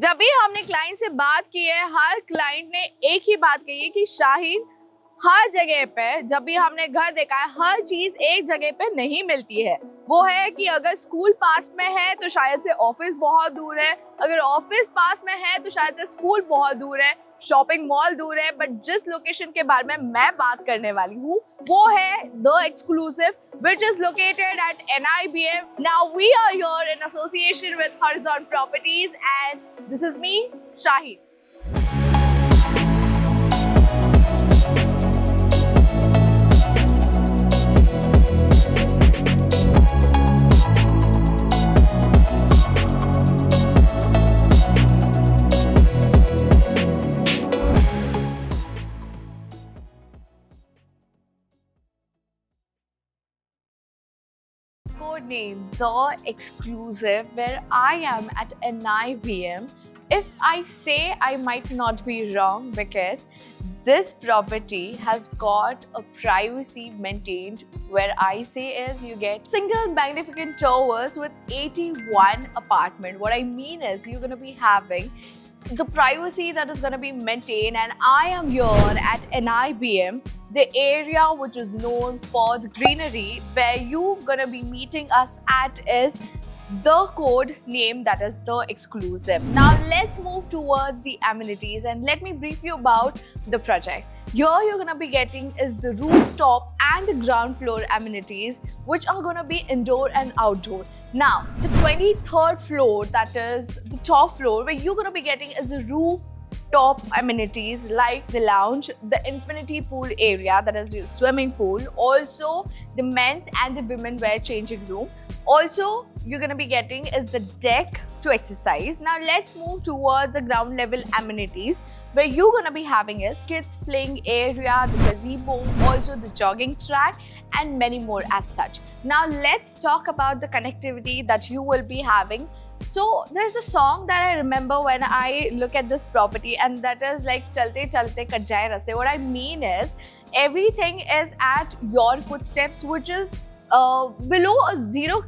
जब भी हमने क्लाइंट से बात की है, हर क्लाइंट ने एक ही बात कही है कि शाहीन, हर जगह पे जब भी हमने घर देखा है, हर चीज एक जगह पे नहीं मिलती है। वो है कि अगर स्कूल पास में है तो शायद से ऑफिस बहुत दूर है, अगर ऑफिस पास में है तो शायद से स्कूल बहुत दूर है, शॉपिंग मॉल दूर है। बट जिस लोकेशन के बारे में मैं बात करने वाली हूँ वो है the exclusive, which is located at NIBM. Now we are here in association with Horizon Properties, and this is me, Shaheen. Code name The Exclusive, where I am at NIBM. If I say, I might not be wrong because this property has got a privacy maintained. Where I say is you get single magnificent towers with 81 apartment. What I mean is you're going to be having the privacy that is going to be maintained, and I am here at NIBM, the area which is known for the greenery. Where you're going to be meeting us at is the code name, that is The Exclusive. Now let's move towards the amenities and let me brief you about the project. Here you're going to be getting is the rooftop and the ground floor amenities, which are going to be indoor and outdoor. Now the 23rd floor, that is the top floor, where you're going to be getting is a rooftop amenities like the lounge, the infinity pool area, that is your swimming pool, also the men's and the women wear changing room. Also you're going to be getting is the deck to exercise. Now let's move towards the ground level amenities, where you're going to be having is kids playing area, the gazebo, also the jogging track, and many more as such. Now let's talk about the connectivity that you will be having. So there's a song that I remember when I look at this property, and that is like Chalte Chalte Kat Jaye Raste. What I mean is everything is at your footsteps, which is below a 0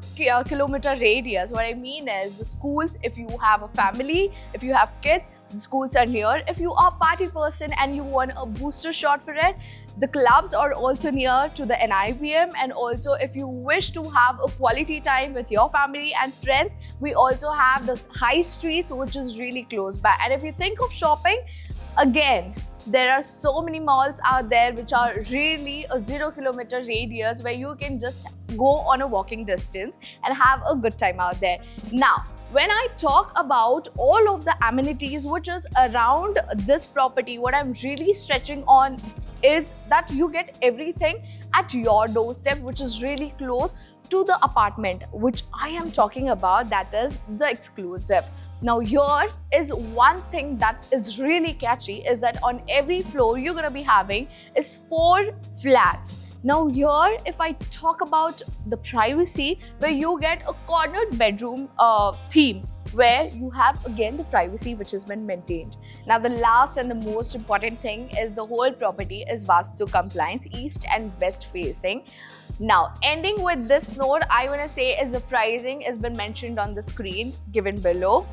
kilometer radius. What I mean is the schools, if you have a family, if you have kids, the schools are near. If you are a party person and you want a booster shot for it, the clubs are also near to the NIBM. And also if you wish to have a quality time with your family and friends, we also have the high streets, which is really close by. And if you think of shopping, again, there are so many malls out there which are really a 0 kilometer radius, where you can just go on a walking distance and have a good time out there. Now when I talk about all of the amenities which is around this property, what I'm really stretching on is that you get everything at your doorstep, which is really close to the apartment which I am talking about, that is The Exclusive. Now here is one thing that is really catchy, is that on every floor you're going to be having is 4 flats. Now here, if I talk about the privacy, where you get a cornered bedroom theme, where you have again the privacy which has been maintained. Now the last and the most important thing is the whole property is Vastu compliance, east and west facing. Now ending with this note, I want to say is the pricing has been mentioned on the screen given below.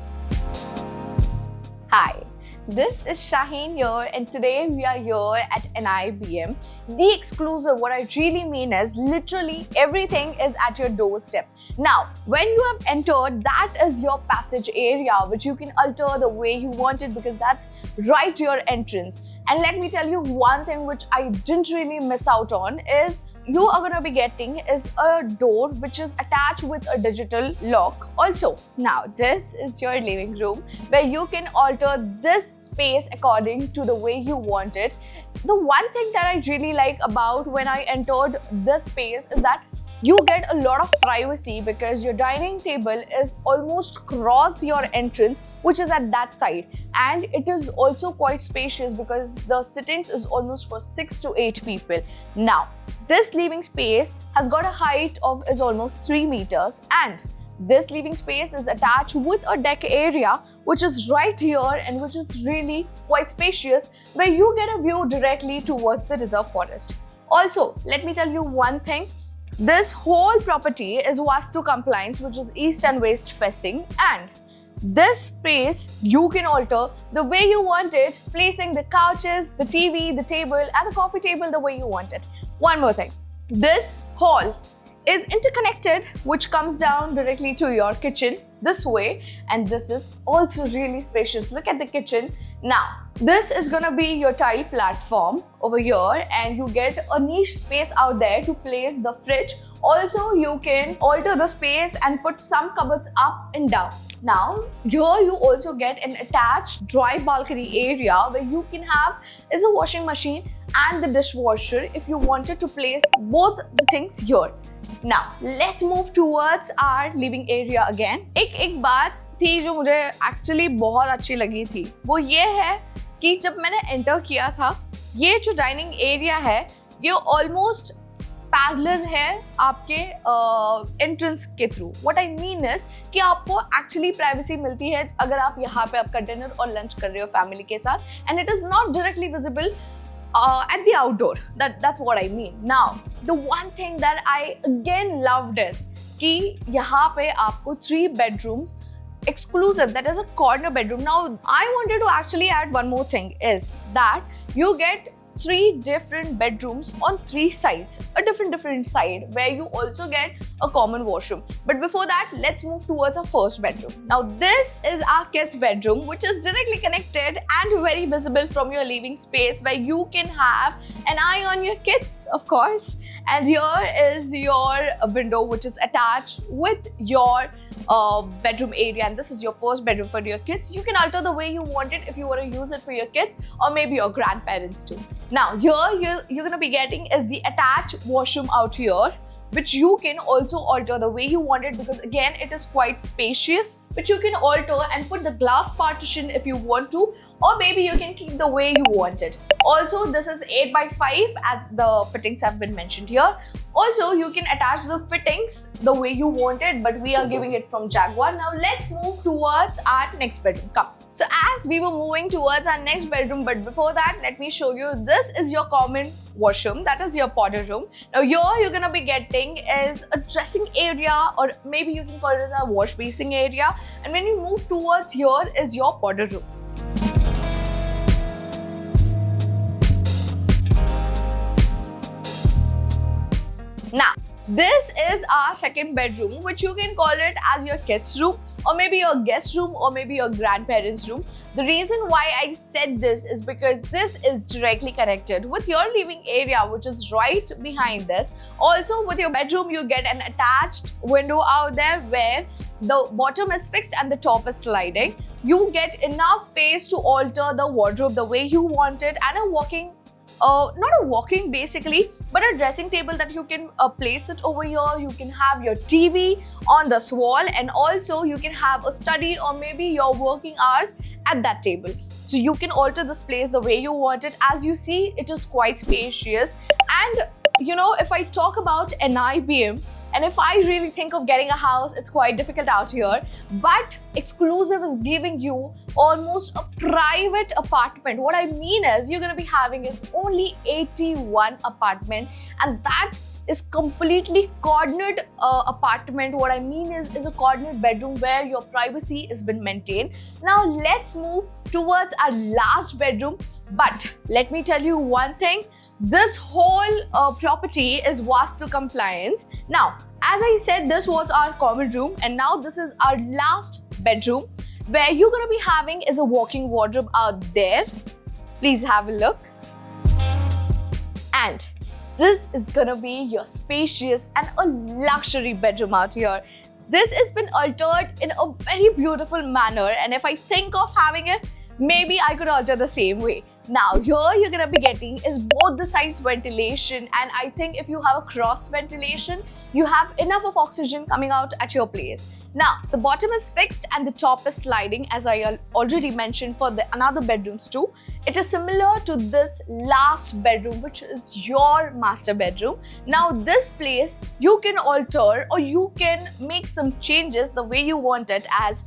Hi, this is Shaheen here, and today we are here at NIBM. The Exclusive, what I really mean is literally everything is at your doorstep. Now, when you have entered, that is your passage area, which you can alter the way you want it, because that's right your entrance. And let me tell you one thing which I didn't really miss out on is you are going to be getting is a door which is attached with a digital lock also. Now this is your living room, where you can alter this space according to the way you want it. The one thing that I really like about when I entered this space is that you get a lot of privacy, because your dining table is almost cross your entrance, which is at that side, and it is also quite spacious because the sittings is almost for 6 to 8 people. Now this living space has got a height of is almost 3 meters, and this living space is attached with a deck area which is right here, and which is really quite spacious, where you get a view directly towards the reserve forest. Also, let me tell you one thing. This whole property is Vastu compliance, which is east and west facing, and this space you can alter the way you want it, placing the couches, the TV, the table, and the coffee table the way you want it. One more thing. This hall is interconnected, which comes down directly to your kitchen this way, and this is also really spacious. Look at the kitchen. Now, this is gonna be your tile platform over here, and you get a niche space out there to place the fridge. Also, you can alter the space and put some cupboards up and down. Now, here you also get an attached dry balcony area where you can have is a washing machine and the dishwasher if you wanted to place both the things here. Now, let's move towards our living area again. एक बात थी जो मुझे actually बहुत अच्छी लगी थी, वो ये है कि जब मैंने enter किया था, ये जो dining area है, ये almost पैरेलल है आपके एंट्रेंस के through. What I mean is कि आपको एक्चुअली प्राइवेसी मिलती है अगर आप यहाँ पे आपका डिनर और लंच कर रहे हो फैमिली के साथ, and it is not directly visible at the outdoor. That's what I mean. Now, the one thing that I again loved is कि यहाँ पे आपको 3 bedrooms exclusive, that is a corner bedroom. Now, I wanted to actually add one more thing is that you get 3 different bedrooms on 3 sides, a different side where you also get a common washroom. But before that, let's move towards our first bedroom. Now, this is our kids' bedroom, which is directly connected and very visible from your living space, where you can have an eye on your kids, of course. And here is your window, which is attached with your bedroom area, and this is your first bedroom for your kids. You can alter the way you want it if you want to use it for your kids or maybe your grandparents too. Now, here you're going to be getting is the attached washroom out here, which you can also alter the way you want it, because again it is quite spacious, which you can alter and put the glass partition if you want to, or maybe you can keep the way you want it. Also, this is 8x5 as the fittings have been mentioned here. Also, you can attach the fittings the way you want it, but we are giving it from Jaguar. Now, let's move towards our next bedroom. Come. So, as we were moving towards our next bedroom, but before that, let me show you. This is your common washroom. That is your powder room. Now, here you're gonna be getting is a dressing area, or maybe you can call it a wash basin area. And when you move towards here is your powder room. Now, this is our second bedroom, which you can call it as your kids' room, or maybe your guest room, or maybe your grandparents' room. The reason why I said this is because this is directly connected with your living area, which is right behind this. Also, with your bedroom, you get an attached window out there where the bottom is fixed and the top is sliding. You get enough space to alter the wardrobe the way you want it, and a walking not a walking basically, but a dressing table that you can place it over here. You can have your TV on this wall, and also you can have a study or maybe your working hours at that table. So you can alter this place the way you want it. As you see, it is quite spacious. And you know, if I talk about NIBM, and if I really think of getting a house, it's quite difficult out here. But Exclusive is giving you almost a private apartment. What I mean is, you're going to be having is only 81 apartment, and that is completely cornered apartment. What I mean is a cornered bedroom where your privacy has been maintained. Now let's move towards our last bedroom. But let me tell you one thing, this whole property is Vastu compliance. Now, as I said, this was our common room, and now this is our last bedroom, where you're going to be having is a walking wardrobe out there. Please have a look. And this is gonna be your spacious and a luxury bedroom out here. This has been altered in a very beautiful manner, and if I think of having it, maybe I could alter the same way. Now, here you're gonna be getting is both the sides ventilation, and I think if you have a cross ventilation, you have enough of oxygen coming out at your place. Now, the bottom is fixed and the top is sliding, as I already mentioned for the another bedrooms too. It is similar to this last bedroom, which is your master bedroom. Now, this place you can alter or you can make some changes the way you want it, as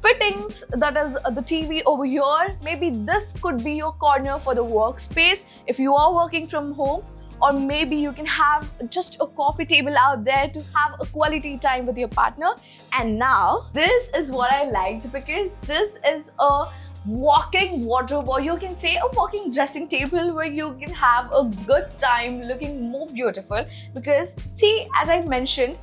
fittings, that is the TV over here. Maybe this could be your corner for the workspace if you are working from home, or maybe you can have just a coffee table out there to have a quality time with your partner. And now this is what I liked, because this is a walking wardrobe, or you can say a walking dressing table, where you can have a good time looking more beautiful. Because see, as I mentioned,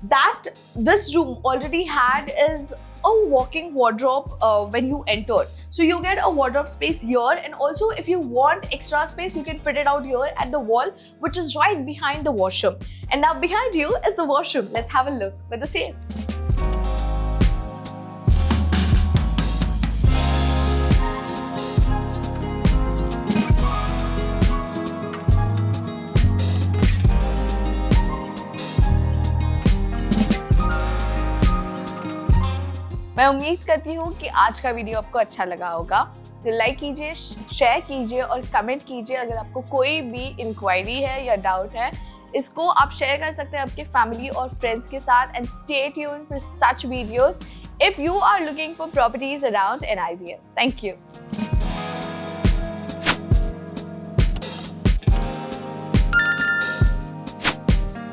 that this room already had is a walking wardrobe when you entered, so you get a wardrobe space here, and also if you want extra space you can fit it out here at the wall, which is right behind the washroom. And now behind you is the washroom. Let's have a look with the same. मैं उम्मीद करती हूँ कि आज का video आपको अच्छा लगा होगा, तो लाइक कीजिए, शेयर कीजिए और कमेंट कीजिए। अगर आपको कोई भी इंक्वायरी है या डाउट है, इसको आप शेयर कर सकते हैं आपके फैमिली और फ्रेंड्स के साथ। And stay tuned for such videos if you are looking for properties around NIBM। Thank you.